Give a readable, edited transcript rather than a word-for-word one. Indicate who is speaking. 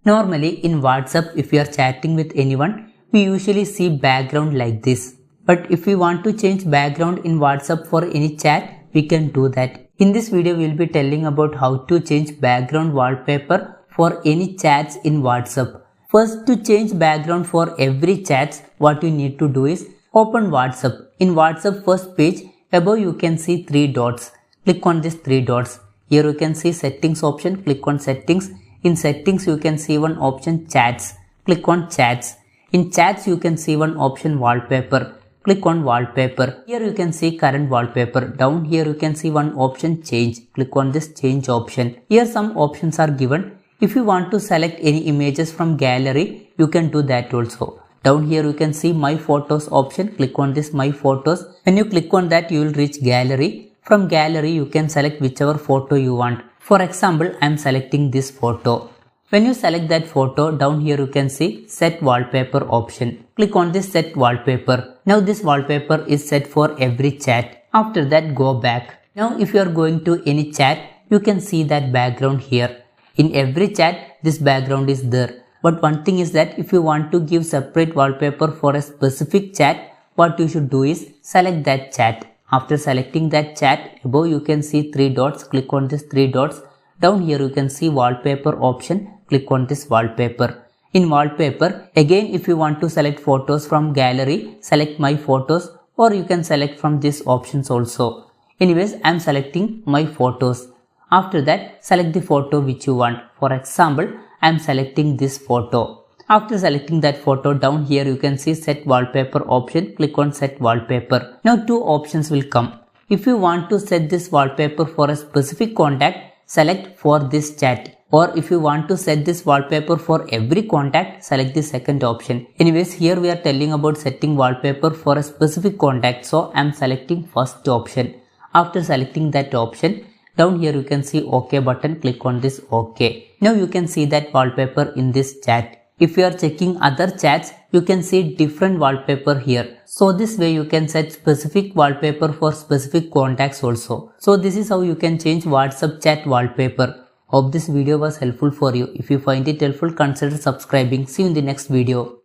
Speaker 1: Normally in WhatsApp, if you are chatting with anyone, we usually see background like this. But if we want to change background in WhatsApp for any chat, we can do that. In this video, we will be telling about how to change background wallpaper for any chats in WhatsApp. First, to change background for every chat, what you need to do is open WhatsApp. In WhatsApp first page, above you can see 3 dots. Click on these 3 dots. Here you can see settings option. Click on settings. In settings you can see one option chats. Click on chats. In chats you can see one option wallpaper. Click on wallpaper. Here you can see current wallpaper. Down here you can see one option change. Click on this change option. Here some options are given. If you want to select any images from gallery, you can do that also. Down here you can see my photos option. Click on this my photos. When you click on that, you will reach gallery. From gallery you can select whichever photo you want. For example, I am selecting this photo. When you select that photo, down here you can see set wallpaper option. Click on this set wallpaper. Now this wallpaper is set for every chat. After that, go back. Now if you are going to any chat, you can see that background here. In every chat, this background is there. But one thing is that if you want to give separate wallpaper for a specific chat, what you should do is select that chat. After selecting that chat, above you can see 3 dots. Click on this 3 dots. Down here you can see wallpaper option. Click on this wallpaper. In wallpaper, again if you want to select photos from gallery, select my photos, or you can select from these options also. Anyways, I am selecting my photos. After that, select the photo which you want. For example, I am selecting this photo. After selecting that photo, down here you can see set wallpaper option. Click on set wallpaper. Now 2 options will come. If you want to set this wallpaper for a specific contact, select for this chat. Or if you want to set this wallpaper for every contact, select the second option. Anyways, here we are telling about setting wallpaper for a specific contact. So I am selecting first option. After selecting that option, down here you can see OK button. Click on this OK. Now you can see that wallpaper in this chat. If you are checking other chats, you can see different wallpaper here. So this way you can set specific wallpaper for specific contacts also. So this is how you can change WhatsApp chat wallpaper. Hope this video was helpful for you. If you find it helpful, consider subscribing. See you in the next video.